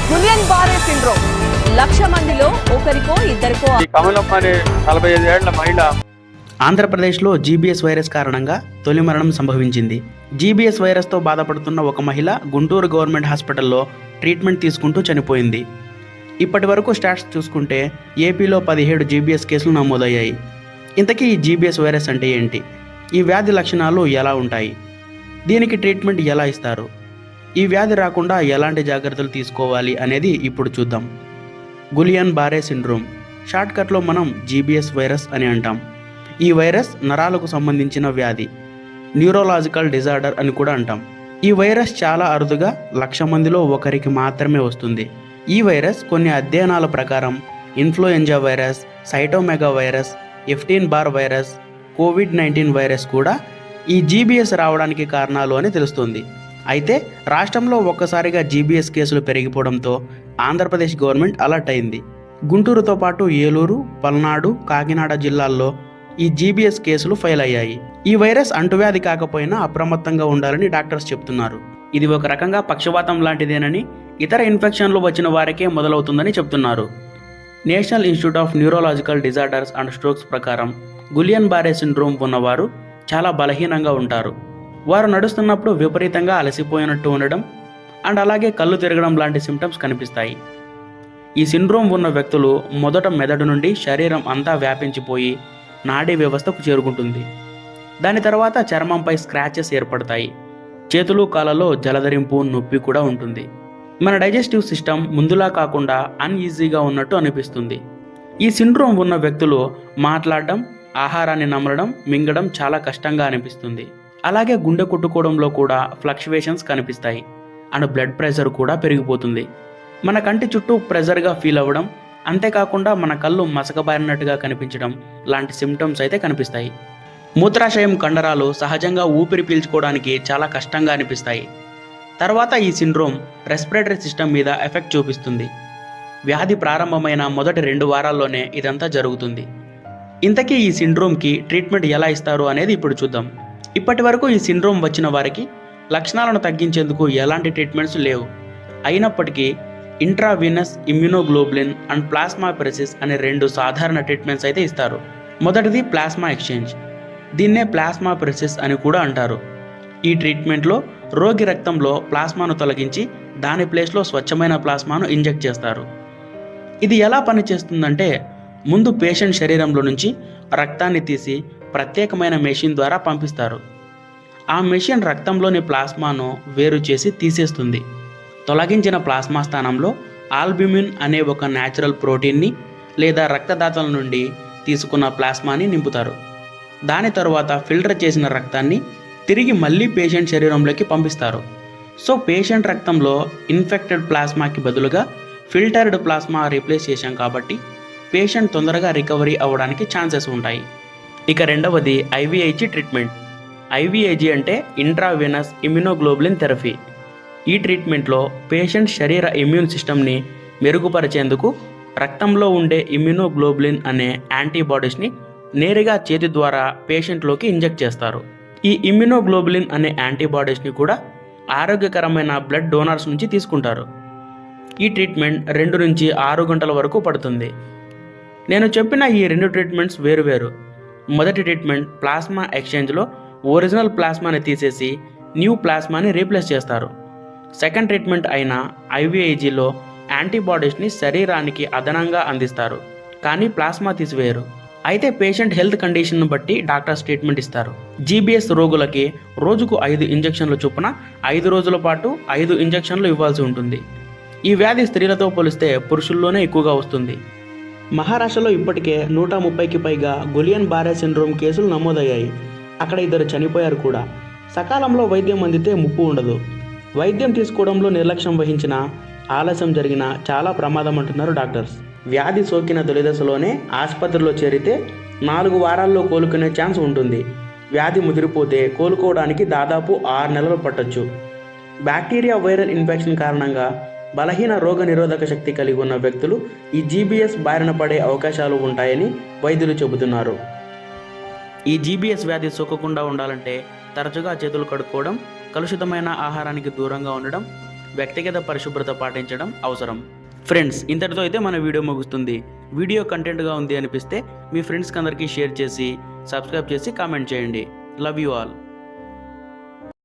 Guillain బారే syndrome 1,00,000 మందిలో ఒకరికో ఇద్దరికో. కమలమ్మ అనే 45 ఏళ్ల మహిళ ఆంధ్రప్రదేశ్లో జీబీఎస్ వైరస్ కారణంగా తొలి మరణం సంభవించింది. జీబీఎస్ వైరస్తో బాధపడుతున్న ఒక మహిళ గుంటూరు గవర్నమెంట్ హాస్పిటల్లో ట్రీట్మెంట్ తీసుకుంటూ చనిపోయింది. ఇప్పటి వరకు స్టాట్స్ చూసుకుంటే ఏపీలో 17 జీబీఎస్ కేసులు నమోదయ్యాయి. ఇంతకీ ఈ జీబీఎస్ వైరస్ అంటే ఏంటి? ఈ వ్యాధి లక్షణాలు ఎలా ఉంటాయి? దీనికి ట్రీట్మెంట్ ఎలా ఇస్తారు? ఈ వ్యాధి రాకుండా ఎలాంటి జాగ్రత్తలు తీసుకోవాలి అనేది ఇప్పుడు చూద్దాం. గులియన్ బారే సిండ్రోమ్, షార్ట్కట్లో మనం జీబీఎస్ వైరస్ అని అంటాం. ఈ వైరస్ నరాలకు సంబంధించిన వ్యాధి, న్యూరోలాజికల్ డిజార్డర్ అని కూడా అంటాం. ఈ వైరస్ చాలా అరుదుగా 1,00,000 మందిలో ఒకరికి మాత్రమే వస్తుంది. ఈ వైరస్ కొన్ని అధ్యయనాల ప్రకారం ఇన్ఫ్లుయెంజా వైరస్, సైటోమెగా వైరస్, ఎఫ్టీన్ బార్ వైరస్, కోవిడ్-19 వైరస్ కూడా ఈ జీబీఎస్ రావడానికి కారణాలు అని తెలుస్తుంది. అయితే రాష్ట్రంలో ఒక్కసారిగా జీబీఎస్ కేసులు పెరిగిపోవడంతో ఆంధ్రప్రదేశ్ గవర్నమెంట్ అలర్ట్ అయింది. గుంటూరుతో పాటు ఏలూరు, పల్నాడు, కాకినాడ జిల్లాల్లో ఈ జీబీఎస్ కేసులు ఫైల్ అయ్యాయి. ఈ వైరస్ అంటువ్యాధి కాకపోయినా అప్రమత్తంగా ఉండాలని డాక్టర్స్ చెప్తున్నారు. ఇది ఒక రకంగా పక్షవాతం లాంటిదేనని, ఇతర ఇన్ఫెక్షన్లు వచ్చిన వారికే మొదలవుతుందని చెప్తున్నారు. National institute of neurological disorders and strokes ప్రకారం గులియన్ బారే సిండ్రోమ్ ఉన్నవారు చాలా బలహీనంగా ఉంటారు. వారు నడుస్తున్నప్పుడు విపరీతంగా అలసిపోయినట్టు ఉండడం అండ్ అలాగే కళ్ళు తిరగడం లాంటి సిమ్టమ్స్ కనిపిస్తాయి. ఈ సిండ్రోమ్ ఉన్న వ్యక్తులు మొదట మెదడు నుండి శరీరం అంతా వ్యాపించిపోయి నాడీ వ్యవస్థకు చేరుకుంటుంది. దాని తర్వాత చర్మంపై స్క్రాచెస్ ఏర్పడతాయి. చేతులు కాళ్ళలో జలధరింపు, నొప్పి కూడా ఉంటుంది. మన డైజెస్టివ్ సిస్టమ్ ముందులా కాకుండా అన్ఈజీగా ఉన్నట్టు అనిపిస్తుంది. ఈ సిండ్రోమ్ ఉన్న వ్యక్తులు మాట్లాడడం, ఆహారాన్ని నమలడం, మింగడం చాలా కష్టంగా అనిపిస్తుంది. అలాగే గుండె కొట్టుకోవడంలో కూడా ఫ్లక్చువేషన్స్ కనిపిస్తాయి అండ్ బ్లడ్ ప్రెషర్ కూడా పెరిగిపోతుంది. మన కంటి చుట్టూ ప్రెషర్గా ఫీల్ అవ్వడం, అంతేకాకుండా మన కళ్ళు మసకబారినట్టుగా కనిపించడం లాంటి సిమ్టమ్స్ అయితే కనిపిస్తాయి. మూత్రాశయం కండరాలు సహజంగా ఊపిరి పీల్చుకోవడానికి చాలా కష్టంగా అనిపిస్తాయి. తర్వాత ఈ సిండ్రోమ్ రెస్పిరేటరీ సిస్టమ్ మీద ఎఫెక్ట్ చూపిస్తుంది. వ్యాధి ప్రారంభమైన మొదటి 2 వారాల్లోనే ఇదంతా జరుగుతుంది. ఇంతకీ ఈ సిండ్రోమ్కి ట్రీట్మెంట్ ఎలా ఇస్తారు అనేది ఇప్పుడు చూద్దాం. ఇప్పటి వరకు ఈ సిండ్రోమ్ వచ్చిన వారికి లక్షణాలను తగ్గించేందుకు ఎలాంటి ట్రీట్మెంట్స్ లేవు. అయినప్పటికీ ఇంట్రావీనస్ ఇమ్యునోగ్లోబులిన్ అండ్ ప్లాస్మాఫెరెసిస్ అనే 2 సాధారణ ట్రీట్మెంట్స్ అయితే ఇస్తారు. మొదటిది ప్లాస్మా ఎక్స్చేంజ్. దీన్నే ప్లాస్మాఫెరెసిస్ అని కూడా అంటారు. ఈ ట్రీట్మెంట్లో రోగి రక్తంలో ప్లాస్మాను తొలగించి దాని ప్లేస్లో స్వచ్ఛమైన ప్లాస్మాను ఇంజెక్ట్ చేస్తారు. ఇది ఎలా పనిచేస్తుందంటే, ముందు పేషెంట్ శరీరంలో నుంచి రక్తాన్ని తీసి ప్రత్యేకమైన మెషిన్ ద్వారా పంపిస్తారు. ఆ మెషిన్ రక్తంలోని ప్లాస్మాను వేరు చేసి తీసేస్తుంది. తొలగించిన ప్లాస్మా స్థానంలో ఆల్బ్యూమిన్ అనే ఒక న్యాచురల్ ప్రోటీన్ని లేదా రక్తదాతల నుండి తీసుకున్న ప్లాస్మాని నింపుతారు. దాని తరువాత ఫిల్టర్ చేసిన రక్తాన్ని తిరిగి మళ్ళీ పేషెంట్ శరీరంలోకి పంపిస్తారు. సో పేషెంట్ రక్తంలో ఇన్ఫెక్టెడ్ ప్లాస్మాకి బదులుగా ఫిల్టర్డ్ ప్లాస్మా రీప్లేస్ చేశాం కాబట్టి పేషెంట్ తొందరగా రికవరీ అవ్వడానికి ఛాన్సెస్ ఉంటాయి. ఇక రెండవది ఐవీఐజీ ట్రీట్మెంట్. ఐవీఐజీ అంటే ఇంట్రావెనస్ ఇమ్యునోగ్లోబులిన్ థెరపీ. ఈ ట్రీట్మెంట్లో పేషెంట్ శరీర ఇమ్యూన్ సిస్టమ్ని మెరుగుపరిచేందుకు రక్తంలో ఉండే ఇమ్యునోగ్లోబులిన్ అనే యాంటీబాడీస్ని నేరుగా చేతి ద్వారా పేషెంట్లోకి ఇంజెక్ట్ చేస్తారు. ఈ ఇమ్యునోగ్లోబులిన్ అనే యాంటీబాడీస్ని కూడా ఆరోగ్యకరమైన బ్లడ్ డోనర్స్ నుంచి తీసుకుంటారు. ఈ ట్రీట్మెంట్ 2 నుంచి 6 గంటల వరకు పడుతుంది. నేను చెప్పిన ఈ 2 ట్రీట్మెంట్స్ వేరువేరు. మొదటి ట్రీట్మెంట్ ప్లాస్మా ఎక్స్చేంజ్లో ఒరిజినల్ ప్లాస్మాని తీసేసి న్యూ ప్లాస్మాని రీప్లేస్ చేస్తారు. సెకండ్ ట్రీట్మెంట్ అయిన ఐవీఐజీలో యాంటీబాడీస్ని శరీరానికి అదనంగా అందిస్తారు, కానీ ప్లాస్మా తీసివేయరు. అయితే పేషెంట్ హెల్త్ కండిషన్ను బట్టి డాక్టర్స్ ట్రీట్మెంట్ ఇస్తారు. జీబీఎస్ రోగులకి రోజుకు 5 ఇంజెక్షన్ల చొప్పున 5 రోజుల పాటు 5 ఇంజెక్షన్లు ఇవ్వాల్సి ఉంటుంది. ఈ వ్యాధి స్త్రీలతో పోలిస్తే పురుషుల్లోనే ఎక్కువగా వస్తుంది. మహారాష్ట్రలో ఇప్పటికే 130కి పైగా గులియన్ బారే సిండ్రోమ్ కేసులు నమోదయ్యాయి. అక్కడ 2 చనిపోయారు కూడా. సకాలంలో వైద్యం అందితే ముప్పు ఉండదు. వైద్యం తీసుకోవడంలో నిర్లక్ష్యం వహించినా, ఆలస్యం జరిగినా చాలా ప్రమాదం అంటున్నారు డాక్టర్స్. వ్యాధి సోకిన తొలిదశలోనే ఆసుపత్రిలో చేరితే 4 వారాల్లో కోలుకునే ఛాన్స్ ఉంటుంది. వ్యాధి ముదిరిపోతే కోలుకోవడానికి దాదాపు 6 నెలలు పట్టొచ్చు. బ్యాక్టీరియా వైరల్ ఇన్ఫెక్షన్ కారణంగా బలహీన రోగ నిరోధక శక్తి కలిగి ఉన్న వ్యక్తులు ఈ జీబీఎస్ బారిన పడే అవకాశాలు ఉంటాయని వైద్యులు చెబుతున్నారు. ఈ జీబీఎస్ వ్యాధి సోకకుండా ఉండాలంటే తరచుగా చేతులు కడుక్కోవడం, కలుషితమైన ఆహారానికి దూరంగా ఉండడం, వ్యక్తిగత పరిశుభ్రత పాటించడం అవసరం. ఫ్రెండ్స్, ఇంతటితో అయితే మన వీడియో ముగుస్తుంది. వీడియో కంటెంట్గా ఉంది అనిపిస్తే మీ ఫ్రెండ్స్కి అందరికీ షేర్ చేసి సబ్స్క్రైబ్ చేసి కామెంట్ చేయండి. Love you all.